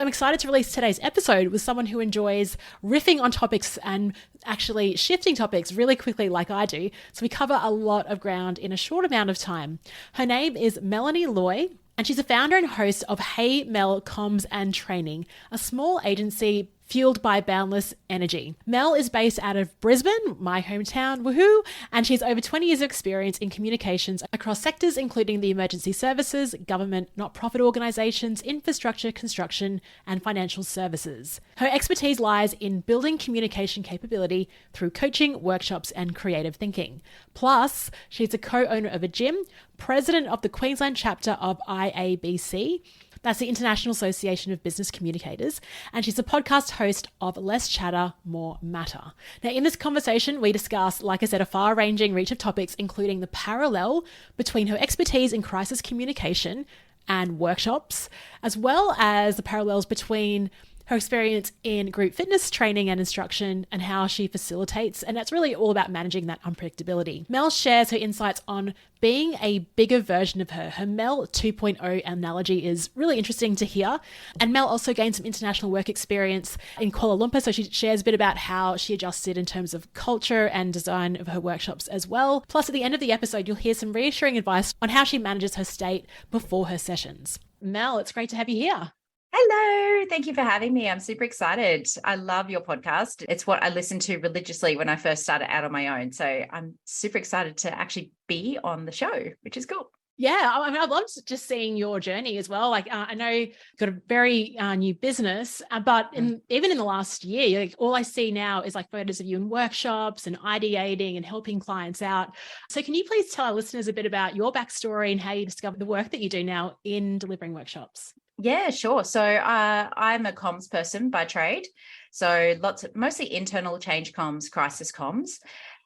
I'm excited to release today's episode with someone who enjoys riffing on topics and actually shifting topics really quickly like I do. So we cover a lot of ground in a short amount of time. Her name is Melanie Loy, and she's a founder and host of Hey Mel Comms Training, a small agency fueled by boundless energy. Mel is based out of Brisbane, my hometown, woohoo, and she has over 20 years of experience in communications across sectors including the emergency services, government, not-profit organisations, infrastructure, construction, and financial services. Her expertise lies in building communication capability through coaching, workshops, and creative thinking. Plus, she's a co-owner of a gym, president of the Queensland chapter of IABC, that's the International Association of Business Communicators, and she's a podcast host of Less Chatter, More Matter. Now, in this conversation, we discuss, like I said, a far-ranging reach of topics, including the parallel between her expertise in crisis communication and workshops, as well as the parallels between her experience in group fitness training and instruction and how she facilitates. And that's really all about managing that unpredictability. Mel shares her insights on being a bigger version of her. Her Mel 2.0 analogy is really interesting to hear. And Mel also gained some international work experience in Kuala Lumpur. So she shares a bit about how she adjusted in terms of culture and design of her workshops as well. Plus, at the end of the episode, you'll hear some reassuring advice on how she manages her state before her sessions. Mel, it's great to have you here. Hello. Thank you for having me. I'm super excited. I love your podcast. It's what I listened to religiously when I first started out on my own. So I'm super excited to actually be on the show, which is cool. Yeah, I mean, I loved just seeing your journey as well. Like, I know you've got a very new business, but even in the last year, like, all I see now is like photos of you in workshops and ideating and helping clients out. So can you please tell our listeners a bit about your backstory and how you discovered the work that you do now in delivering workshops? Yeah, sure. So I'm a comms person by trade. So mostly internal change comms, crisis comms.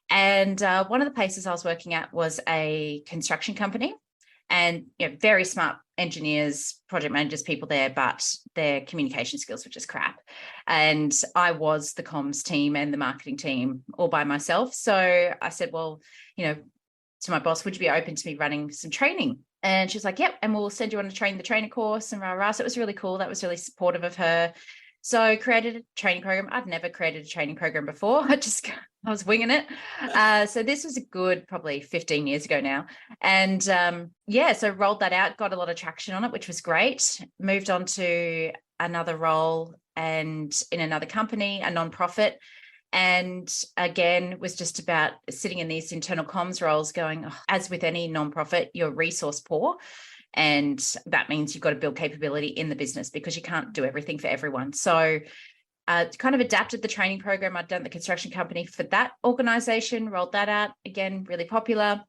And one of the places I was working at was a construction company, and very smart engineers, project managers, people there, but their communication skills were just crap. And I was the comms team and the marketing team all by myself. So I said, well, to my boss, would you be open to me running some training? And she was like, yep, and we'll send you on a train the trainer course and rah. So it was really cool. That was really supportive of her. So I created a training program. I'd never created a training program before. I was winging it. So this was a good, probably 15 years ago now. And so rolled that out, got a lot of traction on it, which was great. Moved on to another role and in another company, a nonprofit. And again, was just about sitting in these internal comms roles going, as with any nonprofit, you're resource poor. And that means you've got to build capability in the business because you can't do everything for everyone. So kind of adapted the training program I'd done at the construction company for that organization, rolled that out. Again, really popular.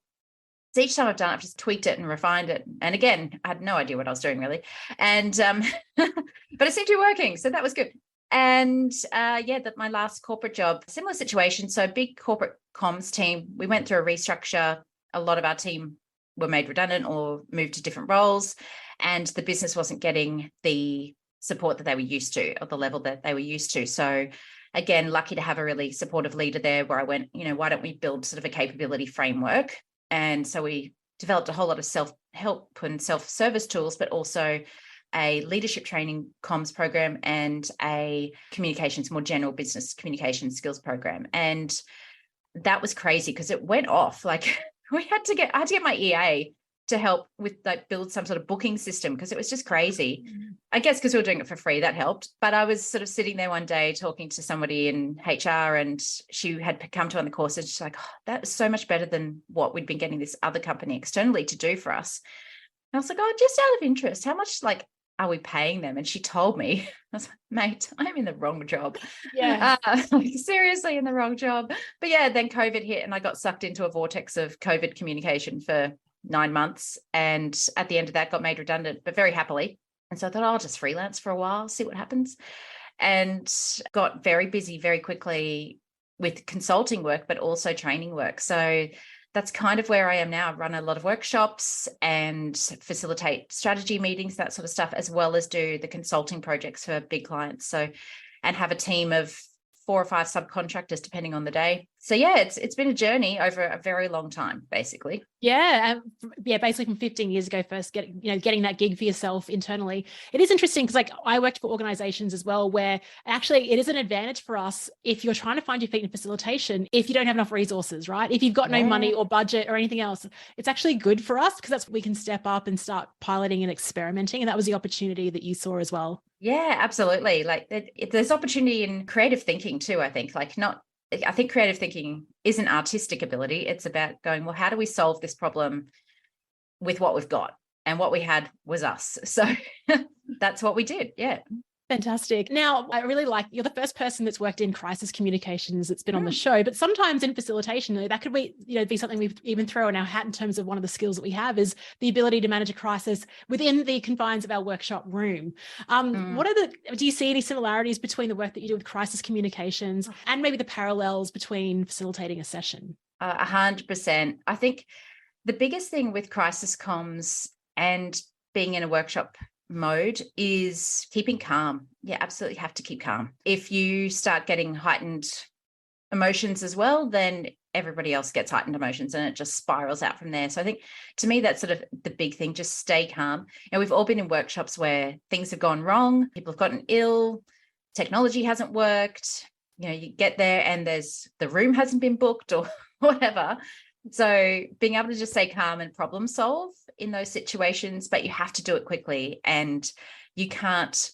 So each time I've done it, I've just tweaked it and refined it. And again, I had no idea what I was doing really. And but it seemed to be working. So that was good. And my last corporate job, similar situation. So big corporate comms team, we went through a restructure. A lot of our team were made redundant or moved to different roles, and the business wasn't getting the support that they were used to or the level that they were used to. So again, lucky to have a really supportive leader there where I went, why don't we build sort of a capability framework? And so we developed a whole lot of self-help and self-service tools, but also a leadership training comms program and a more general business communication skills program. And that was crazy because it went off. Like I had to get my EA to help with build some sort of booking system because it was just crazy. I guess because we were doing it for free, that helped. But I was sort of sitting there one day talking to somebody in HR, and she had come to on the course, and she's like, that was so much better than what we'd been getting this other company externally to do for us. And I was like, just out of interest, how much are we paying them? And she told me, I was like, mate, I'm in the wrong job. Yeah. Seriously in the wrong job. But yeah, then COVID hit and I got sucked into a vortex of COVID communication for 9 months. And at the end of that got made redundant, but very happily. And so I thought, I'll just freelance for a while, see what happens. And got very busy very quickly with consulting work, but also training work. So that's kind of where I am now. I run a lot of workshops and facilitate strategy meetings, that sort of stuff, as well as do the consulting projects for big clients. So, and have a team of 4 or 5 subcontractors, depending on the day. So yeah, it's been a journey over a very long time, basically. Yeah, basically from 15 years ago, first getting that gig for yourself internally. It is interesting because like I worked for organizations as well, where actually it is an advantage for us if you're trying to find your feet in facilitation, if you don't have enough resources, right? If you've got no money or budget or anything else, it's actually good for us because that's we can step up and start piloting and experimenting. And that was the opportunity that you saw as well. Yeah, absolutely. Like there's opportunity in creative thinking too, I think. I think creative thinking is an artistic ability. It's about going, well, how do we solve this problem with what we've got? And what we had was us. So that's what we did. Yeah. Fantastic. Now, I really like you're the first person that's worked in crisis communications that's been on the show, but sometimes in facilitation, that could be something we even throw in our hat in terms of one of the skills that we have is the ability to manage a crisis within the confines of our workshop room. Do you see any similarities between the work that you do with crisis communications and maybe the parallels between facilitating a session? 100%. I think the biggest thing with crisis comms and being in a workshop mode is keeping calm. You absolutely have to keep calm. If you start getting heightened emotions as well, then everybody else gets heightened emotions and it just spirals out from there. So I think to me, that's sort of the big thing, just stay calm. And we've all been in workshops where things have gone wrong, people have gotten ill, technology hasn't worked, you get there and the room hasn't been booked or whatever. So being able to just stay calm and problem solve in those situations, but you have to do it quickly and you can't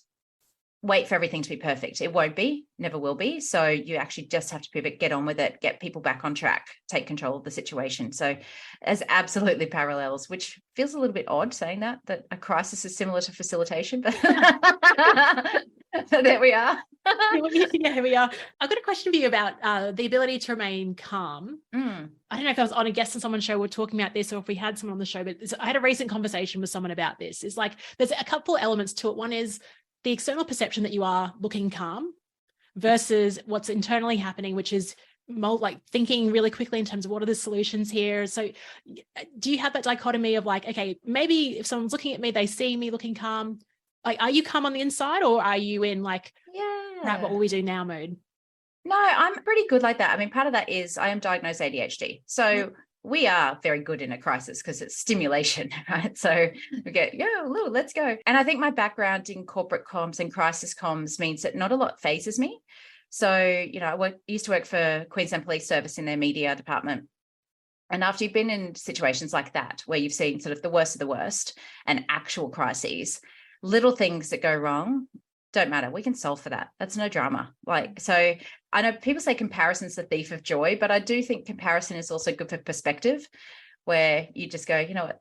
wait for everything to be perfect. It won't be, never will be. So you actually just have to pivot, get on with it, get people back on track, take control of the situation. So there's absolutely parallels, which feels a little bit odd saying that a crisis is similar to facilitation, but there we are. Yeah, here we are. I've got a question for you about the ability to remain calm. I don't know if I was on a guest on someone's show, we're talking about this, or if we had someone on the show, but I had a recent conversation with someone about this. It's like, there's a couple elements to it. One is the external perception that you are looking calm versus what's internally happening, which is like thinking really quickly in terms of what are the solutions here. So do you have that dichotomy of like, okay, maybe if someone's looking at me, they see me looking calm. Like, are you calm on the inside or are you in like, right, what will we do now mode? No, I'm pretty good like that. I mean, part of that is I am diagnosed ADHD. So we are very good in a crisis because it's stimulation, right? So we get, let's go. And I think my background in corporate comms and crisis comms means that not a lot phases me. So, I used to work for Queensland Police Service in their media department. And after you've been in situations like that, where you've seen sort of the worst of the worst and actual crises, little things that go wrong don't matter. We can solve for that. That's no drama. So I know people say comparison's the thief of joy, but I do think comparison is also good for perspective, where you just go, you know what,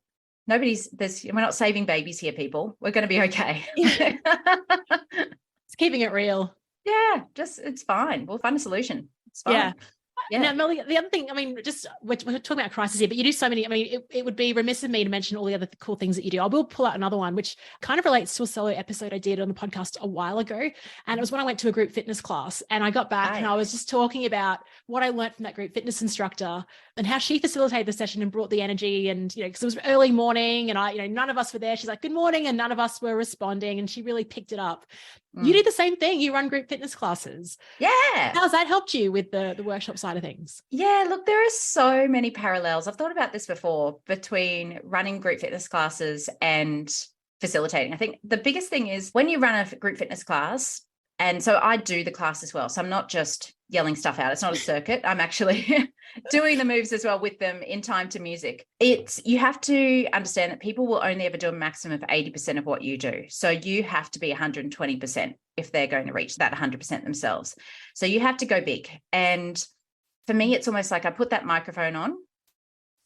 we're not saving babies here, people. We're going to be okay. It's keeping it real. Yeah, it's fine. We'll find a solution. It's fine. Yeah. Now, Melanie, the other thing, I mean, we're talking about crisis here, but you do so many. I mean, it would be remiss of me to mention all the other cool things that you do. I will pull out another one, which kind of relates to a solo episode I did on the podcast a while ago. And it was when I went to a group fitness class and I got back and I was just talking about what I learned from that group fitness instructor and how she facilitated the session and brought the energy. And, because it was early morning and none of us were there. She's like, good morning. And none of us were responding. And she really picked it up. You do the same thing. You run group fitness classes. Yeah. How's that helped you with the workshop side of things? Yeah, look, there are so many parallels. I've thought about this before between running group fitness classes and facilitating. I think the biggest thing is when you run a group fitness class, and so I do the class as well. So I'm not just yelling stuff out. It's not a circuit. I'm actually doing the moves as well with them in time to music. You have to understand that people will only ever do a maximum of 80% of what you do. So you have to be 120% if they're going to reach that 100% themselves. So you have to go big. And for me, it's almost like I put that microphone on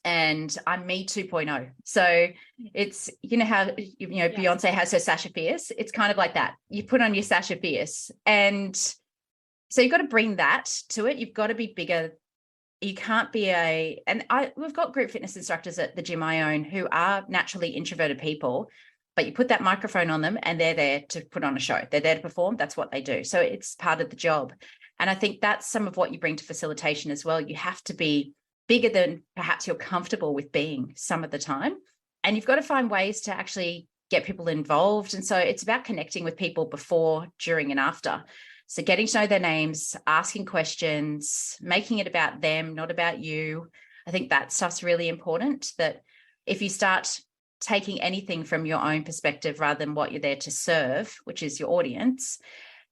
and I'm me 2.0. So it's, how, Beyonce has her Sasha Fierce. It's kind of like that. You put on your Sasha Fierce. And so you've got to bring that to it. You've got to be bigger. You can't be we've got group fitness instructors at the gym I own who are naturally introverted people, but you put that microphone on them and they're there to put on a show. They're there to perform. That's what they do. So it's part of the job. And I think that's some of what you bring to facilitation as well. You have to be bigger than perhaps you're comfortable with being some of the time. And you've got to find ways to actually get people involved. And so it's about connecting with people before, during, and after. So getting to know their names, asking questions, making it about them, not about you. I think that stuff's really important, that if you start taking anything from your own perspective rather than what you're there to serve, which is your audience,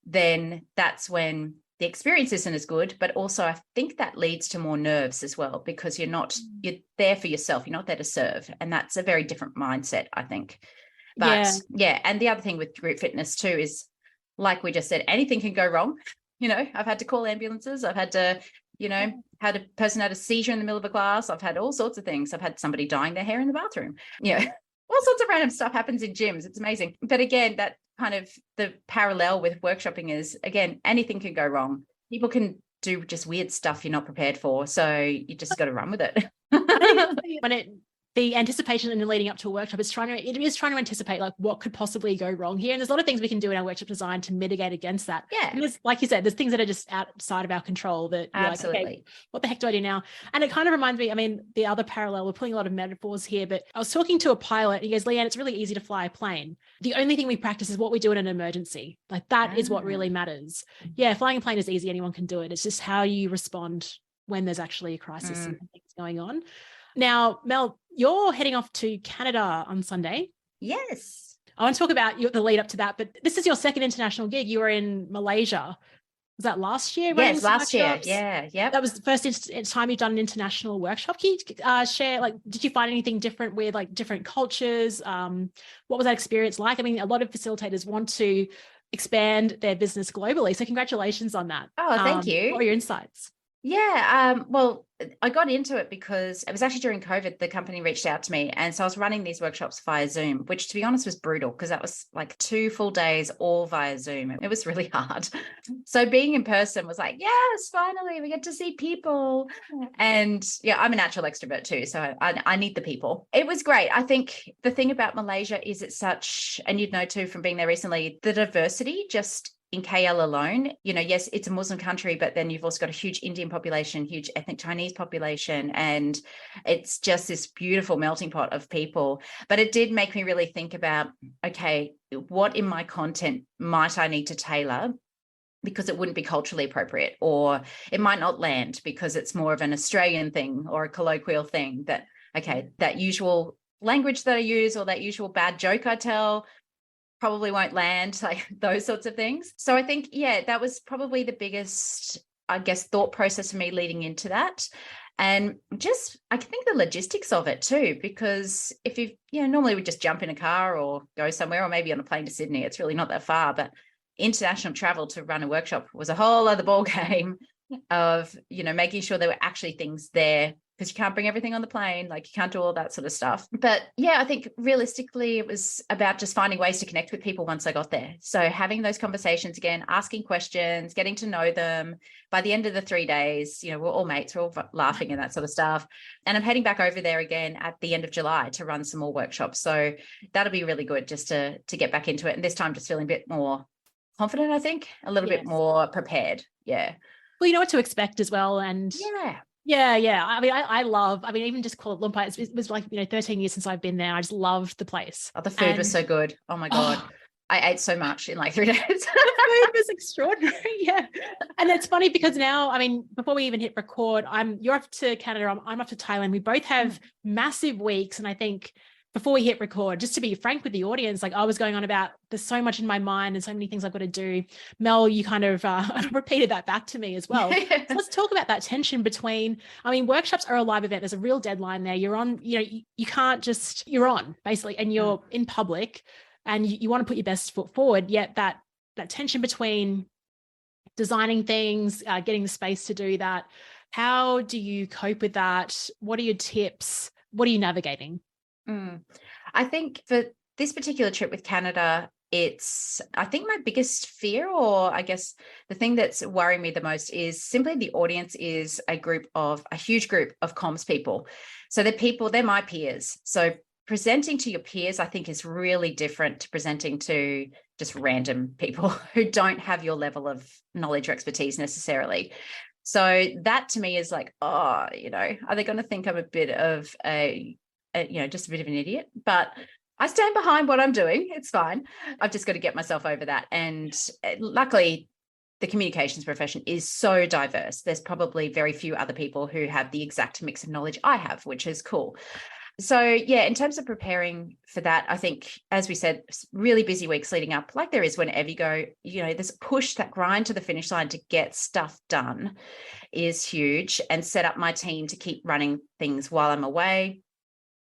then that's when the experience isn't as good. But also I think that leads to more nerves as well, because you're there for yourself. You're not there to serve. And that's a very different mindset, I think. But yeah. And the other thing with group fitness too is, like we just said, anything can go wrong. I've had to call ambulances. I've had to, had a person had a seizure in the middle of a class. I've had all sorts of things. I've had somebody dyeing their hair in the bathroom. All sorts of random stuff happens in gyms. It's amazing. But again, that kind of the parallel with workshopping is, again, anything can go wrong. People can do just weird stuff you're not prepared for. So you just got to run with it. The anticipation and leading up to a workshop is trying to anticipate like what could possibly go wrong here. And there's a lot of things we can do in our workshop design to mitigate against that. Yeah. And like you said, there's things that are just outside of our control that you're absolutely. Like, okay, what the heck do I do now? And it kind of reminds me, the other parallel, we're pulling a lot of metaphors here, but I was talking to a pilot and he goes, Leanne, it's really easy to fly a plane. The only thing we practice is what we do in an emergency. Like that is what really matters. Yeah. Flying a plane is easy. Anyone can do it. It's just how you respond when there's actually a crisis and things going on. Now, Mel, you're heading off to Canada on Sunday. Yes. I want to talk about the lead up to that, but this is your second international gig. You were in Malaysia. Was that last year? Yes, last year. Yeah. Yep. That was the first time you've done an international workshop. Can you share, did you find anything different with different cultures? What was that experience like? A lot of facilitators want to expand their business globally. So congratulations on that. Oh, thank you. What are your insights? Yeah. Well, I got into it because it was actually during COVID, the company reached out to me. And so I was running these workshops via Zoom, which to be honest was brutal because that was like 2 full days all via Zoom. It was really hard. So being in person was like, yes, finally we get to see people. And yeah, I'm a natural extrovert too. So I need the people. It was great. I think the thing about Malaysia is it's such, and you'd know too from being there recently, the diversity just in KL alone, yes, it's a Muslim country, but then you've also got a huge Indian population, huge ethnic Chinese population, and it's just this beautiful melting pot of people. But it did make me really think about, okay, what in my content might I need to tailor because it wouldn't be culturally appropriate, or it might not land because it's more of an Australian thing or a colloquial thing that, okay, that usual language that I use or that usual bad joke I tell probably won't land, like those sorts of things. So I think, that was probably the biggest, I guess, thought process for me leading into that. And just, I think the logistics of it too, because if normally we just jump in a car or go somewhere or maybe on a plane to Sydney, it's really not that far, but international travel to run a workshop was a whole other ball game of, making sure there were actually things there, because you can't bring everything on the plane, you can't do all that sort of stuff. But yeah, I think realistically it was about just finding ways to connect with people once I got there. So having those conversations again, asking questions, getting to know them. By the end of the 3 days, we're all mates, we're all laughing and that sort of stuff. And I'm heading back over there again at the end of July to run some more workshops. So that'll be really good just to get back into it. And this time just feeling a bit more confident, I think, a little bit more prepared. Yeah. Well, you know what to expect as well. And yeah. I love, even just Kuala Lumpur, it was 13 years since I've been there. I just loved the place. Oh, the food was so good. Oh my God. I ate so much in 3 days. The food was extraordinary. Yeah. And it's funny because now, before we even hit record, you're off to Canada, I'm off to Thailand. We both have massive weeks. And I think before we hit record, just to be frank with the audience, I was going on about, there's so much in my mind and so many things I've got to do. Mel, you kind of repeated that back to me as well. So let's talk about that tension between, workshops are a live event. There's a real deadline there. You're on, you can't just, you're on basically, and you're in public and you want to put your best foot forward. Yet that tension between designing things, getting the space to do that. How do you cope with that? What are your tips? What are you navigating? I think for this particular trip with Canada, I think my biggest fear, or I guess the thing that's worrying me the most, is simply the audience is a huge group of comms people. So they're my peers. So presenting to your peers, I think, is really different to presenting to just random people who don't have your level of knowledge or expertise necessarily. So that to me is are they going to think I'm a bit of just a bit of an idiot? But I stand behind what I'm doing. It's fine. I've just got to get myself over that. And luckily, the communications profession is so diverse. There's probably very few other people who have the exact mix of knowledge I have, which is cool. So yeah, in terms of preparing for that, I think, as we said, really busy weeks leading up, like there is whenever you go, this push, that grind to the finish line to get stuff done is huge, and set up my team to keep running things while I'm away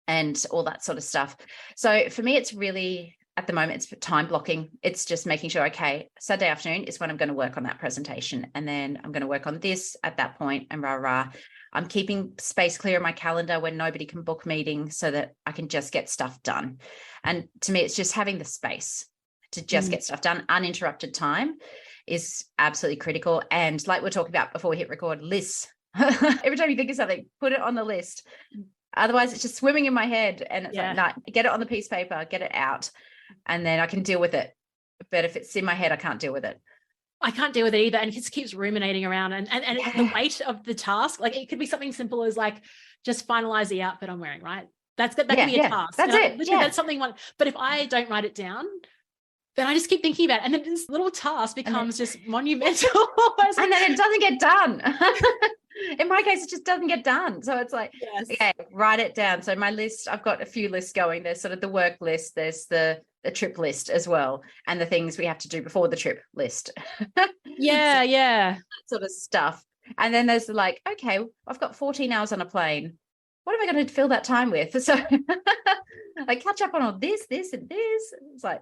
and all that sort of stuff. So for me, it's really, at the moment, it's time blocking. It's just making sure, okay, Saturday afternoon is when I'm going to work on that presentation. And then I'm going to work on this at that point, and I'm keeping space clear in my calendar when nobody can book meetings so that I can just get stuff done. And to me, it's just having the space to just get stuff done. Uninterrupted time is absolutely critical. And like we're talking about before we hit record, lists. Every time you think of something, put it on the list. Otherwise, it's just swimming in my head. And it's like, no, get it on the piece of paper, get it out, and then I can deal with it. But if it's in my head, I can't deal with it. I can't deal with it either. And it just keeps ruminating around, and the weight of the task, like it could be something simple as like, just finalize the outfit I'm wearing, right? That could be a task. That's it. Literally, that's something but if I don't write it down, then I just keep thinking about it. And then this little task becomes just monumental. And then it doesn't get done. In my case, it just doesn't get done. So it's like, okay, write it down. So my list, I've got a few lists going. There's sort of the work list. There's the trip list as well. And the things we have to do before the trip list. Yeah. That sort of stuff. And then there's like, okay, I've got 14 hours on a plane. What am I going to fill that time with? So I catch up on all this, and this. It's like,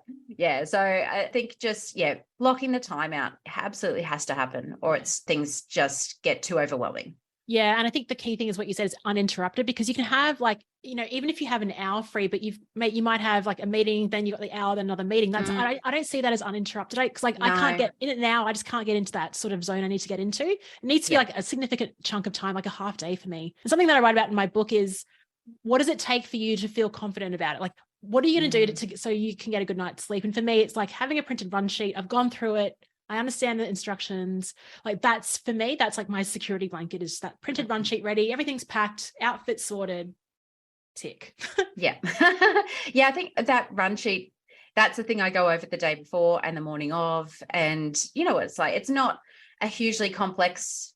so I think just, blocking the time out absolutely has to happen, or things just get too overwhelming. Yeah. And I think the key thing is what you said is uninterrupted, because you can have like, even if you have an hour free, but you might have like a meeting, then you got the hour, then another meeting. That's, I don't see that as uninterrupted. Because I can't get in it now. I just can't get into that sort of zone I need to get into. It needs to be like a significant chunk of time, like a half day for me. And something that I write about in my book is, what does it take for you to feel confident about it? Like, what are you going to do so you can get a good night's sleep? And for me, it's like having a printed run sheet. I've gone through it. I understand the instructions. Like that's, for me, that's like my security blanket, is that printed run sheet ready. Everything's packed, outfit sorted, tick. I think that run sheet, that's the thing I go over the day before and the morning of. And you know what it's like, it's not a hugely complex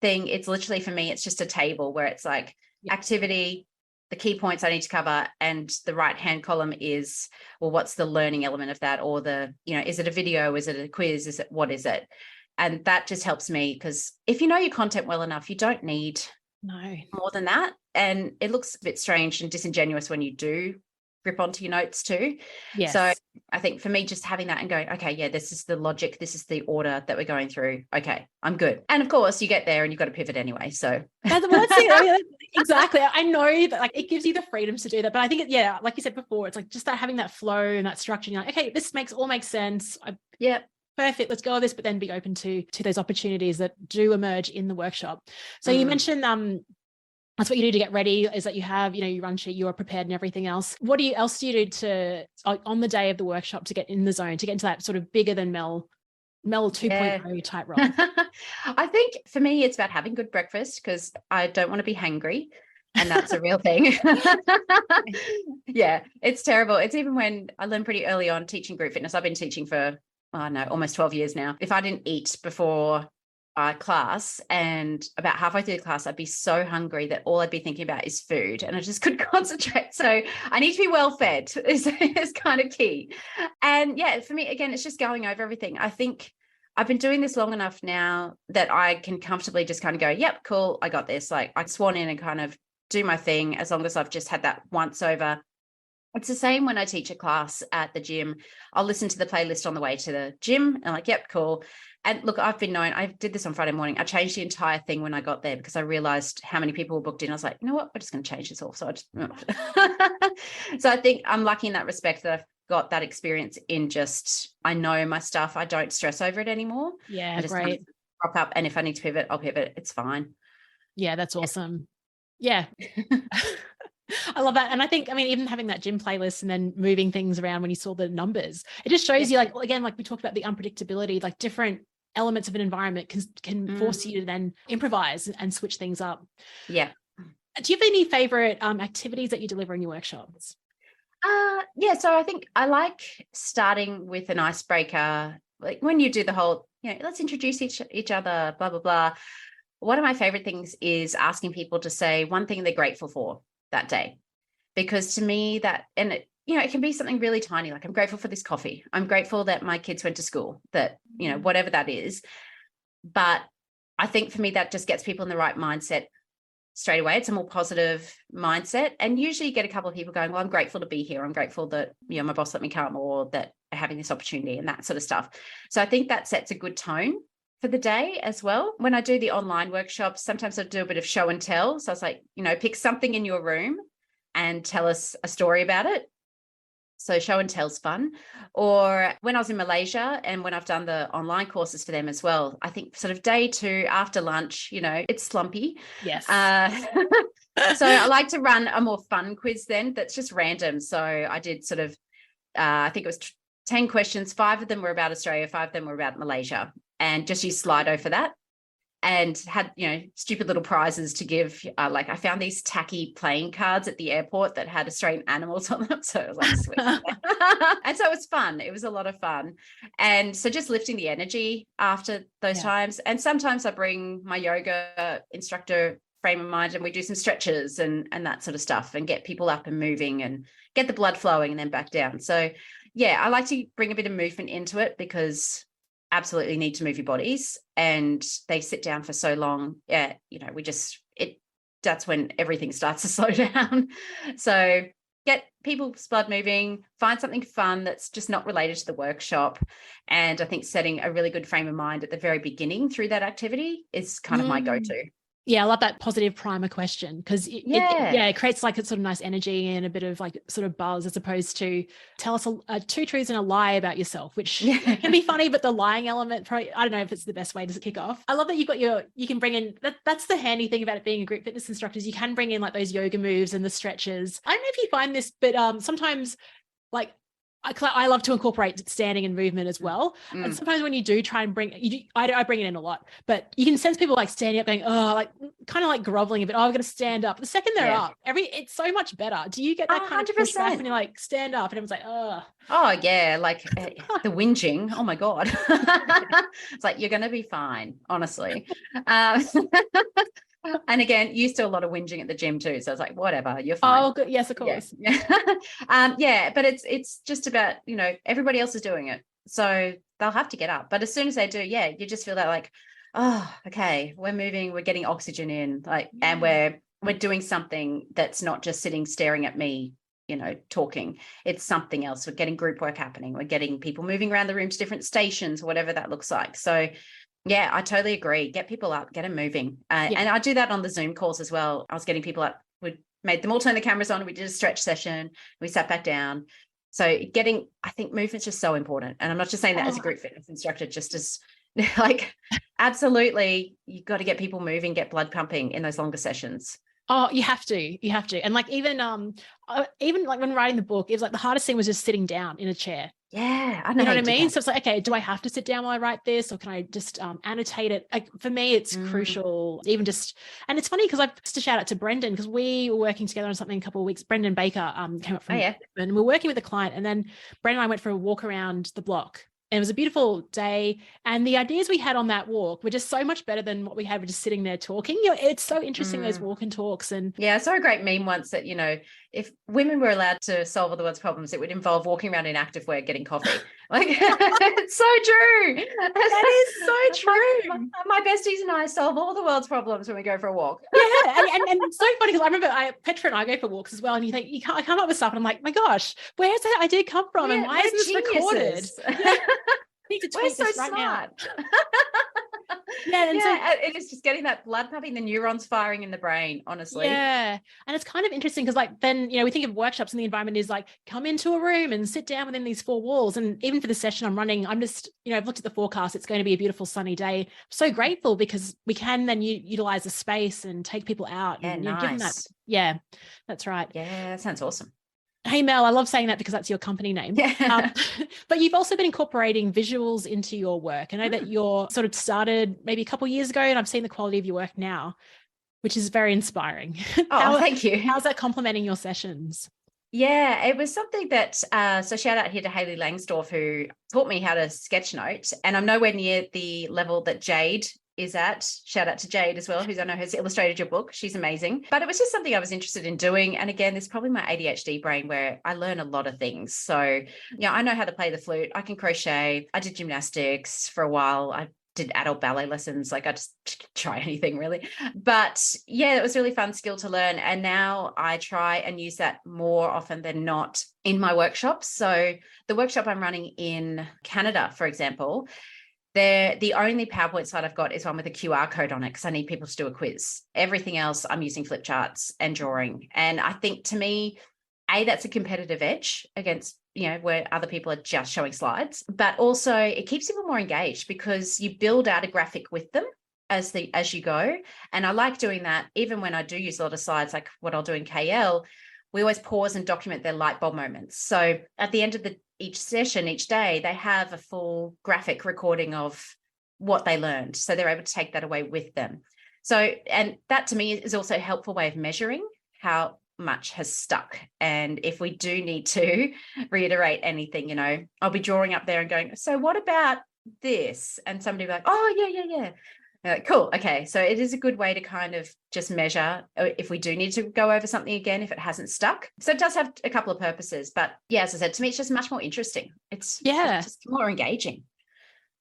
thing. It's literally, for me, it's just a table where it's like activity, the key points I need to cover, and the right-hand column is, well, what's the learning element of that? Or is it a video? Is it a quiz? What is it? And that just helps me, because if you know your content well enough, you don't need more than that. And it looks a bit strange and disingenuous when you do grip onto your notes too. Yes. So I think for me, just having that and going, okay, this is the logic, this is the order that we're going through. Okay, I'm good. And of course, you get there and you've got to pivot anyway. So that's it. Exactly. I know that like it gives you the freedom to do that. But I think like you said before, it's like just that having that flow and that structure. You're like, okay, this makes sense. Perfect. Let's go with this, but then be open to those opportunities that do emerge in the workshop. So you mentioned that's what you do to get ready, is that you have, your run sheet, you are prepared and everything else. What else do you do on the day of the workshop to get in the zone, to get into that sort of bigger than Mel 2.0 type role? I think for me, it's about having good breakfast, because I don't want to be hangry. And that's a real thing. It's terrible. It's even when I learned pretty early on teaching group fitness. I've been teaching for, almost 12 years now. If I didn't eat before class, and about halfway through the class, I'd be so hungry that all I'd be thinking about is food, and I just couldn't concentrate. So I need to be well fed is kind of key. And for me, again, it's just going over everything. I think I've been doing this long enough now that I can comfortably just kind of go, yep, cool, I got this. Like I swan in and kind of do my thing, as long as I've just had that once over. It's the same when I teach a class at the gym. I'll listen to the playlist on the way to the gym and like, yep, cool. And look, I've been known, I did this on Friday morning. I changed the entire thing when I got there, because I realized how many people were booked in. I was like, you know what, we're just going to change this all. So so I think I'm lucky in that respect that I've got that experience in just, I know my stuff. I don't stress over it anymore. Yeah, I just great. kind of rock up, and if I need to pivot, I'll pivot. It's fine. Yeah, that's awesome. Yeah. I love that. And I think, even having that gym playlist and then moving things around when you saw the numbers, it just shows you, like, again, like we talked about the unpredictability, like different elements of an environment can force you to then improvise and switch things up. Yeah. Do you have any favorite activities that you deliver in your workshops? So I think I like starting with an icebreaker like when you do the whole, let's introduce each other, blah, blah, blah. One of my favorite things is asking people to say one thing they're grateful for that day. Because to me it can be something really tiny. Like, I'm grateful for this coffee. I'm grateful that my kids went to school, that, whatever that is. But I think for me, that just gets people in the right mindset straight away. It's a more positive mindset. And usually you get a couple of people going, well, I'm grateful to be here. I'm grateful that, my boss let me come, or that I'm having this opportunity, and that sort of stuff. So I think that sets a good tone for the day as well. When I do the online workshops, sometimes I do a bit of show and tell. So I was like, pick something in your room and tell us a story about it. So show and tell's fun. Or when I was in Malaysia, and when I've done the online courses for them as well, I think sort of day 2 after lunch, it's slumpy. Yes. So I like to run a more fun quiz then that's just random. So I did sort of, I think it was 10 questions. 5 of them were about Australia, 5 of them were about Malaysia, and just use Slido for that. And had, stupid little prizes to give. Like, I found these tacky playing cards at the airport that had Australian animals on them. So it was like, sweet. And so it was fun. It was a lot of fun. And so just lifting the energy after those times. And sometimes I bring my yoga instructor frame of mind, and we do some stretches and that sort of stuff, and get people up and moving and get the blood flowing and then back down. So yeah, I like to bring a bit of movement into it, because absolutely need to move your bodies, and they sit down for so long. That's when everything starts to slow down. So get people's blood moving, find something fun that's just not related to the workshop. And I think setting a really good frame of mind at the very beginning through that activity is kind of my go-to. Yeah, I love that positive primer question, because it creates like a sort of nice energy and a bit of like sort of buzz, as opposed to tell us 2 truths and a lie about yourself, which can be funny, but the lying element, probably, I don't know if it's the best way to kick off. I love that you can bring in, that's the handy thing about it being a group fitness instructor, is you can bring in like those yoga moves and the stretches. I don't know if you find this, but sometimes like, I love to incorporate standing and movement as well. And sometimes when you do try and I bring it in a lot, but you can sense people like standing up going, oh, like kind of like groveling a bit. Oh, I'm going to stand up. The second they're up, it's so much better. Do you get that kind 100%. Of pushback when you like stand up and everyone's like, oh. Oh yeah. Like the whinging. Oh my God. It's like, you're going to be fine, honestly. And again, used to a lot of whinging at the gym too. So I was like, whatever, you're fine. Oh, good. Yes, of course. Yeah. But it's just about, everybody else is doing it. So they'll have to get up. But as soon as they do, you just feel that like, oh, okay, we're moving, we're getting oxygen in, like, and we're doing something that's not just sitting staring at me, talking. It's something else. We're getting group work happening. We're getting people moving around the room to different stations, whatever that looks like. So yeah, I totally agree. Get people up, get them moving. And I do that on the Zoom calls as well. I was getting people up. We made them all turn the cameras on. We did a stretch session. We sat back down. So I think movement's just so important. And I'm not just saying that as a group fitness instructor, just as like, absolutely, you've got to get people moving, get blood pumping in those longer sessions. Oh, you have to. And like, even like when writing the book, it was like the hardest thing was just sitting down in a chair. Yeah, I know. You know what I mean? So it's like, okay, do I have to sit down while I write this, or can I just annotate it? Like, for me, it's crucial. Even just, and it's funny because I've just a shout out to Brendan, because we were working together on something a couple of weeks. Brendan Baker came up from Brisbane, and we're working with a client, and then Brendan and I went for a walk around the block. And it was a beautiful day. And the ideas we had on that walk were just so much better than what we had with just sitting there talking. It's so interesting, those walk and talks. And yeah, I saw a great meme once that, if women were allowed to solve all the world's problems, it would involve walking around in activewear getting coffee. Like, it's so true. That is so true. My besties and I solve all the world's problems when we go for a walk. Yeah, and it's so funny because I remember Petra and I go for walks as well, and I come up with stuff and I'm like, my gosh, where's that idea come from? And why isn't this recorded? I need to tweet this right now. It is just getting that blood pumping, the neurons firing in the brain, honestly. Yeah. And it's kind of interesting because like then, we think of workshops and the environment is like, come into a room and sit down within these 4 walls. And even for the session I'm running, I'm just, I've looked at the forecast. It's going to be a beautiful sunny day. I'm so grateful because we can then utilize the space and take people out. Yeah, and nice. Give them that. Yeah, that's right. Yeah, that sounds awesome. Hey Mel, I love saying that because that's your company name. Yeah. But you've also been incorporating visuals into your work. I know that you're sort of started maybe a couple of years ago, and I've seen the quality of your work now, which is very inspiring. Oh, thank you. How's that complementing your sessions? Yeah, it was something that, so shout out here to Hayley Langsdorff, who taught me how to sketch note. And I'm nowhere near the level that Jade is at. Shout out to Jade as well, who's I know has illustrated your book. She's amazing. But it was just something I was interested in doing. And again, there's probably my ADHD brain where I learn a lot of things. So, yeah, I know how to play the flute. I can crochet. I did gymnastics for a while. I did adult ballet lessons. Like I just try anything really. But yeah, it was a really fun skill to learn. And now I try and use that more often than not in my workshops. So the workshop I'm running in Canada, for example, the only PowerPoint slide I've got is one with a QR code on it because I need people to do a quiz. Everything else I'm using flip charts and drawing. And I think to me, that's a competitive edge against, where other people are just showing slides, but also it keeps people more engaged because you build out a graphic with them as you go. And I like doing that even when I do use a lot of slides, like what I'll do in KL, we always pause and document their light bulb moments. So at the end of each session, each day, they have a full graphic recording of what they learned. So they're able to take that away with them. So, and that to me is also a helpful way of measuring how much has stuck. And if we do need to reiterate anything, I'll be drawing up there and going, so what about this? And somebody will be like, oh, yeah. Like, cool. Okay. So it is a good way to kind of just measure if we do need to go over something again, if it hasn't stuck. So it does have a couple of purposes, but yeah, as I said, to me, it's just much more interesting. It's just more engaging.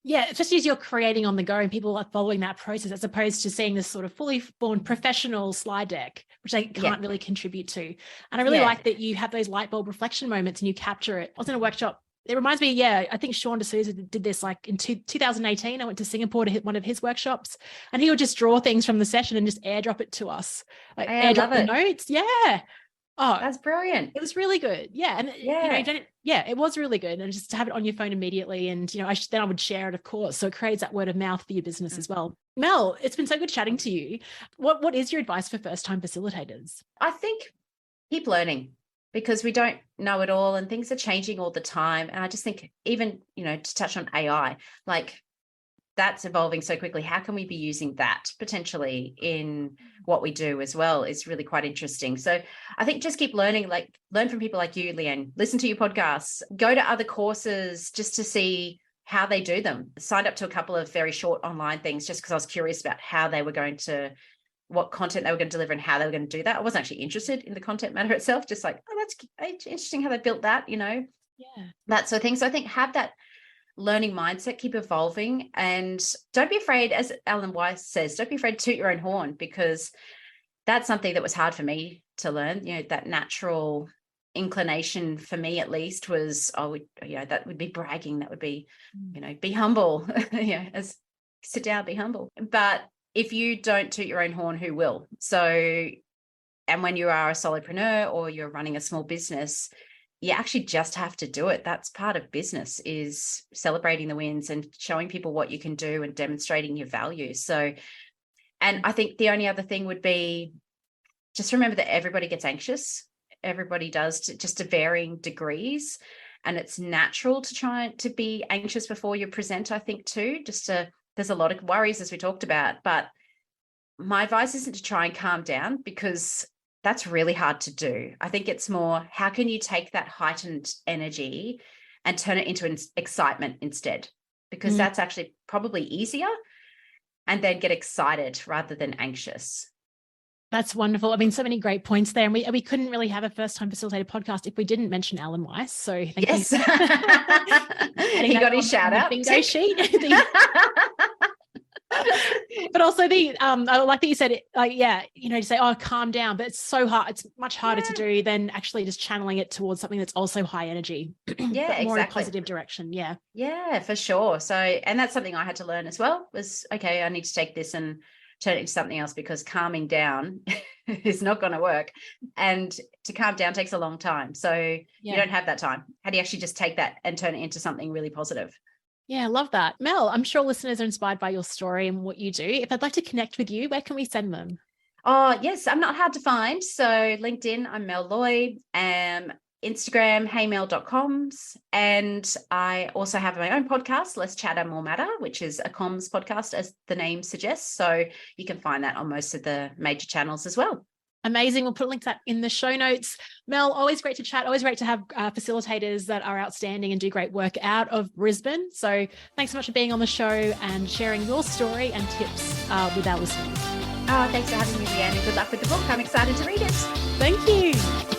Yeah, especially as you're creating on the go and people are following that process as opposed to seeing this sort of fully formed professional slide deck, which they can't really contribute to. And I really like that you have those light bulb reflection moments and you capture it. I was in a workshop. It reminds me, I think Sean D'Souza did this like in 2018. I went to Singapore to hit one of his workshops and he would just draw things from the session and just airdrop it to us. Like airdrop the notes. Yeah. Oh, that's brilliant. It was really good. Yeah. And it was really good. And just to have it on your phone immediately. And, then I would share it, of course. So it creates that word of mouth for your business as well. Mel, it's been so good chatting to you. What is your advice for first-time facilitators? I think keep learning because we don't know it all and things are changing all the time. And I just think even, to touch on AI, like that's evolving so quickly. How can we be using that potentially in what we do as well is really quite interesting. So I think just keep learning, like learn from people like you, Leanne, listen to your podcasts, go to other courses just to see how they do them. Signed up to a couple of very short online things just because I was curious about how they were going to, what content they were going to deliver and how they were going to do that. I wasn't actually interested in the content matter itself, just like, oh, that's interesting how they built that, that sort of thing. So I think have that learning mindset, keep evolving, and don't be afraid, as Alan Weiss says, don't be afraid to toot your own horn, because that's something that was hard for me to learn. That natural inclination for me at least was, that would be bragging. That would be, be humble, as sit down, be humble. But if you don't toot your own horn, who will? So, and when you are a solopreneur or you're running a small business, you actually just have to do it. That's part of business, is celebrating the wins and showing people what you can do and demonstrating your value. So, and I think the only other thing would be just remember that everybody gets anxious. Everybody does, just to varying degrees. And it's natural to try to be anxious before you present, I think too, there's a lot of worries as we talked about, but my advice isn't to try and calm down because that's really hard to do. I think it's more, how can you take that heightened energy and turn it into an excitement instead? Because that's actually probably easier, and then get excited rather than anxious. That's wonderful. I mean, so many great points there. And we couldn't really have a first-time facilitator podcast if we didn't mention Alan Weiss. So thank you. He got his shout out. Bingo sheet. But also I like that you said it, you say, oh, calm down, but it's so hard. It's much harder to do than actually just channeling it towards something that's also high energy. Yeah, more exactly. a positive direction. Yeah, for sure. So, and that's something I had to learn as well, was, okay, I need to take this and turn it into something else, because calming down is not going to work. And to calm down takes a long time. So you don't have that time. How do you actually just take that and turn it into something really positive? Yeah, I love that. Mel, I'm sure listeners are inspired by your story and what you do. If I'd like to connect with you, where can we send them? Oh, yes, I'm not hard to find. So LinkedIn, I'm Mel Loy. Instagram, heymel.comms. And I also have my own podcast, Less Chatter, More Matter, which is a comms podcast, as the name suggests. So you can find that on most of the major channels as well. Amazing. We'll put a link to that in the show notes. Mel, always great to chat. Always great to have facilitators that are outstanding and do great work out of Brisbane. So thanks so much for being on the show and sharing your story and tips with our listeners. Oh, thanks for having me, Leanne, and good luck with the book. I'm excited to read it. Thank you.